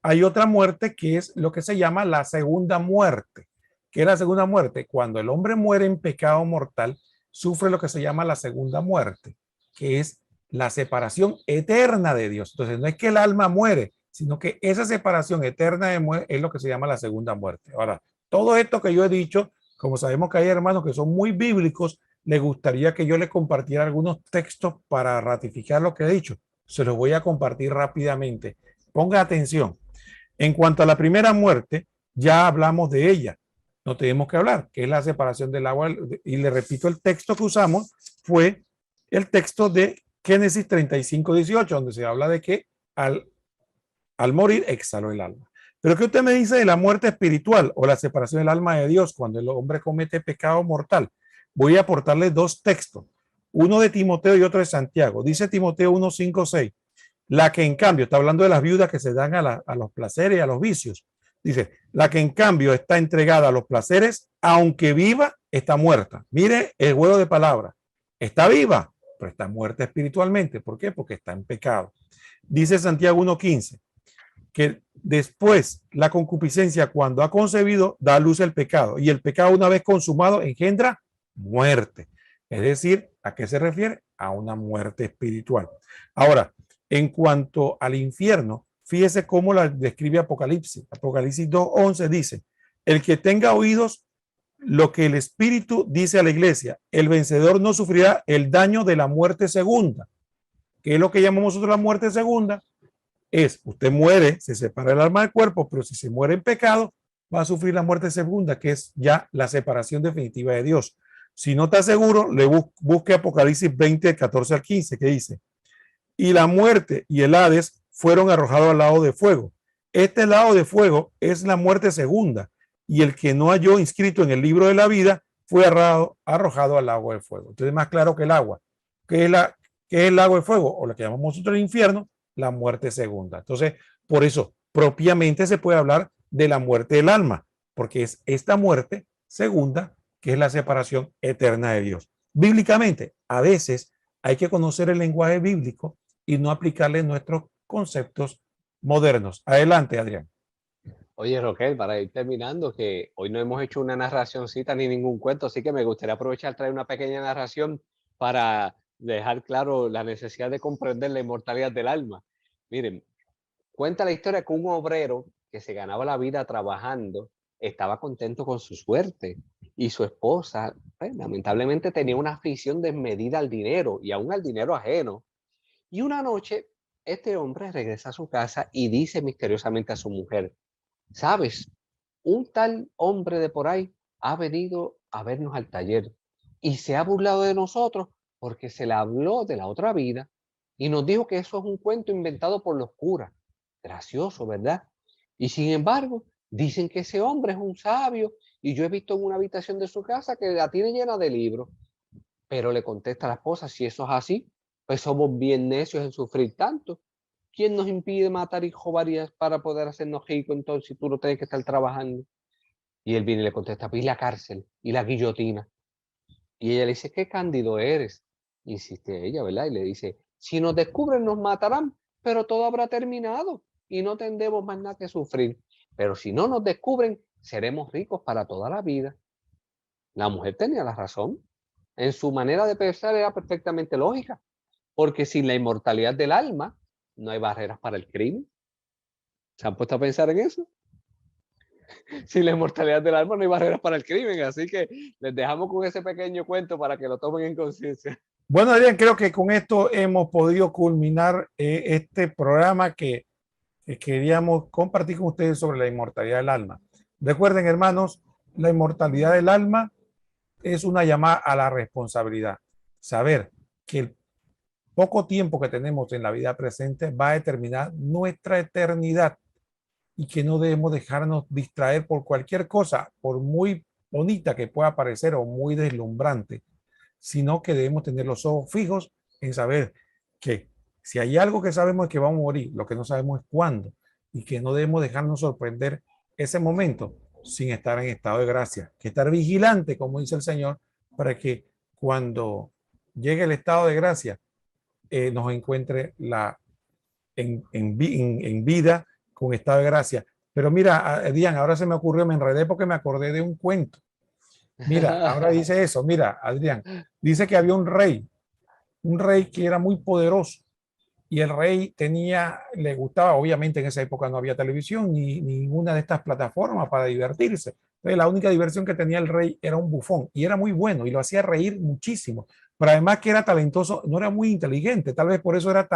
hay otra muerte que es lo que se llama la segunda muerte. ¿Qué es la segunda muerte? Cuando el hombre muere en pecado mortal, sufre lo que se llama la segunda muerte, que es la separación eterna de Dios. Entonces, no es que el alma muere, sino que esa separación eterna de muerte es lo que se llama la segunda muerte. Ahora, todo esto que yo he dicho, como sabemos que hay hermanos que son muy bíblicos, le gustaría que yo les compartiera algunos textos para ratificar lo que he dicho. Se los voy a compartir rápidamente. Ponga atención. En cuanto a la primera muerte, ya hablamos de ella. No tenemos que hablar, que es la separación del agua. Y le repito, el texto que usamos fue el texto de Génesis 35:18, donde se habla de que al morir exhaló el alma. Pero ¿qué usted me dice de la muerte espiritual o la separación del alma de Dios cuando el hombre comete pecado mortal? Voy a aportarle dos textos, uno de Timoteo y otro de Santiago. Dice Timoteo 1:5-6. La que en cambio, está hablando de las viudas que se dan a los placeres y a los vicios. Dice, la que en cambio está entregada a los placeres, aunque viva, está muerta. Mire el juego de palabras. Está viva, pero está muerta espiritualmente. ¿Por qué? Porque está en pecado. Dice Santiago 1:15, que después la concupiscencia, cuando ha concebido, da a luz el pecado. Y el pecado, una vez consumado, engendra muerte. Es decir, ¿a qué se refiere? A una muerte espiritual. Ahora, en cuanto al infierno, fíjese cómo la describe Apocalipsis. Apocalipsis 2:11 dice, el que tenga oídos, lo que el Espíritu dice a la iglesia, el vencedor no sufrirá el daño de la muerte segunda. ¿Qué es lo que llamamos nosotros la muerte segunda? Es, usted muere, se separa el alma del cuerpo, pero si se muere en pecado, va a sufrir la muerte segunda, que es ya la separación definitiva de Dios. Si no está seguro, le busque Apocalipsis 20:14-15, que dice, y la muerte y el Hades fueron arrojados al lago de fuego. Este lago de fuego es la muerte segunda, y el que no halló inscrito en el libro de la vida fue arrojado al lago de fuego. Entonces, más claro que el agua. ¿Qué es el lago de fuego? O lo que llamamos nosotros el infierno, la muerte segunda. Entonces, por eso, propiamente se puede hablar de la muerte del alma, porque es esta muerte segunda que es la separación eterna de Dios. Bíblicamente, a veces hay que conocer el lenguaje bíblico y no aplicarle nuestros conceptos modernos. Adelante, Adrián. Oye, Roquel, para ir terminando, que hoy no hemos hecho una narracioncita ni ningún cuento, así que me gustaría aprovechar traer una pequeña narración para dejar claro la necesidad de comprender la inmortalidad del alma. Miren, cuenta la historia que un obrero que se ganaba la vida trabajando estaba contento con su suerte y su esposa, pues, lamentablemente tenía una afición desmedida al dinero y aún al dinero ajeno. Y una noche, este hombre regresa a su casa y dice misteriosamente a su mujer, ¿sabes? Un tal hombre de por ahí ha venido a vernos al taller y se ha burlado de nosotros porque se le habló de la otra vida y nos dijo que eso es un cuento inventado por los curas. Gracioso, ¿verdad? Y sin embargo, Dicen que ese hombre es un sabio y yo he visto en una habitación de su casa que la tiene llena de libros. Pero le contesta la esposa, si eso es así, pues somos bien necios en sufrir tanto. ¿Quién nos impide matar y robar para poder hacernos ricos entonces si tú no tienes que estar trabajando? Y él viene y le contesta, pues, ¿y la cárcel? ¿Y la guillotina? Y ella le dice, qué cándido eres. Insiste ella, ¿verdad? Y le dice, si nos descubren nos matarán, pero todo habrá terminado y no tendremos más nada que sufrir. Pero si no nos descubren, seremos ricos para toda la vida. La mujer tenía la razón. En su manera de pensar era perfectamente lógica, porque sin la inmortalidad del alma no hay barreras para el crimen. ¿Se han puesto a pensar en eso? Sin la inmortalidad del alma no hay barreras para el crimen, así que les dejamos con ese pequeño cuento para que lo tomen en conciencia. Bueno, Adrián, creo que con esto hemos podido culminar este programa que queríamos compartir con ustedes sobre la inmortalidad del alma. Recuerden, hermanos, la inmortalidad del alma es una llamada a la responsabilidad. Saber que el poco tiempo que tenemos en la vida presente va a determinar nuestra eternidad y que no debemos dejarnos distraer por cualquier cosa, por muy bonita que pueda parecer o muy deslumbrante, sino que debemos tener los ojos fijos en saber que si hay algo que sabemos es que vamos a morir, lo que no sabemos es cuándo, y que no debemos dejarnos sorprender ese momento sin estar en estado de gracia, que estar vigilante, como dice el Señor, para que cuando llegue el estado de gracia nos encuentre en vida con estado de gracia. Pero mira, Dian, ahora se me ocurrió, me enredé porque me acordé de un cuento. Mira, ahora dice eso, mira, Adrián, dice que había un rey que era muy poderoso y el rey le gustaba, obviamente en esa época no había televisión ni ninguna de estas plataformas para divertirse. Entonces la única diversión que tenía el rey era un bufón y era muy bueno y lo hacía reír muchísimo, pero además que era talentoso, no era muy inteligente, tal vez por eso era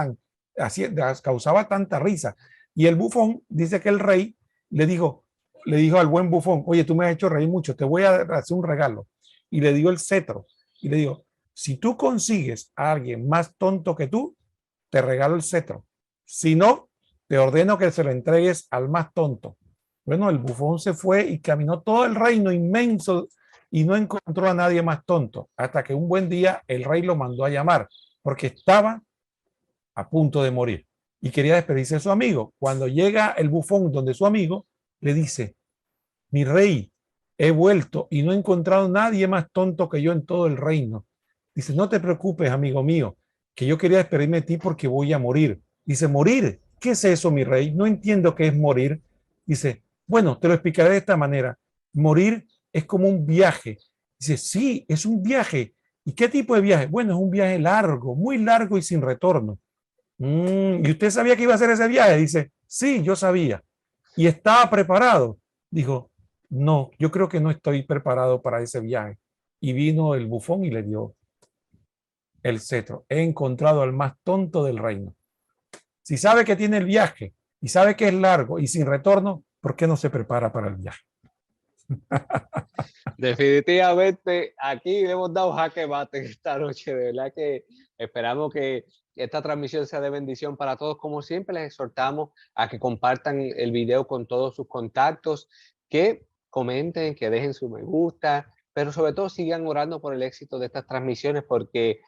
causaba tanta risa. Y el bufón dice que el rey le dijo, le dijo al buen bufón, oye, tú me has hecho reír mucho, te voy a hacer un regalo. Y le dio el cetro y le dijo, si tú consigues a alguien más tonto que tú, te regalo el cetro. Si no, te ordeno que se lo entregues al más tonto. Bueno, el bufón se fue y caminó todo el reino inmenso y no encontró a nadie más tonto, hasta que un buen día el rey lo mandó a llamar, porque estaba a punto de morir y quería despedirse de su amigo. Cuando llega el bufón donde su amigo, le dice, mi rey, he vuelto y no he encontrado nadie más tonto que yo en todo el reino. Dice, no te preocupes, amigo mío, que yo quería despedirme de ti porque voy a morir. Dice, ¿morir? ¿Qué es eso, mi rey? No entiendo qué es morir. Dice, bueno, te lo explicaré de esta manera. Morir es como un viaje. Dice, sí, es un viaje. ¿Y qué tipo de viaje? Bueno, es un viaje largo, muy largo y sin retorno. ¿Y usted sabía que iba a hacer ese viaje? Dice, sí, yo sabía. ¿Y estaba preparado? Dijo, no, yo creo que no estoy preparado para ese viaje. Y vino el bufón y le dio el cetro. He encontrado al más tonto del reino. Si sabe que tiene el viaje y sabe que es largo y sin retorno, ¿por qué no se prepara para el viaje? Definitivamente, aquí le hemos dado jaque mate esta noche. De verdad que esperamos que esta transmisión sea de bendición para todos. Como siempre, les exhortamos a que compartan el video con todos sus contactos, que comenten, que dejen su me gusta, pero sobre todo sigan orando por el éxito de estas transmisiones, porque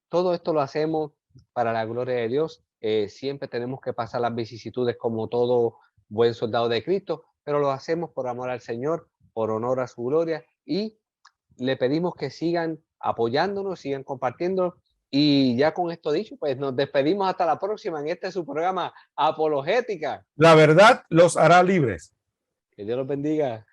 todo esto lo hacemos para la gloria de Dios. Siempre tenemos que pasar las vicisitudes como todo buen soldado de Cristo, pero lo hacemos por amor al Señor, por honor a su gloria, y le pedimos que sigan apoyándonos, sigan compartiendo. Y ya con esto dicho, pues nos despedimos hasta la próxima en este su programa Apologética. La verdad los hará libres. Que Dios los bendiga.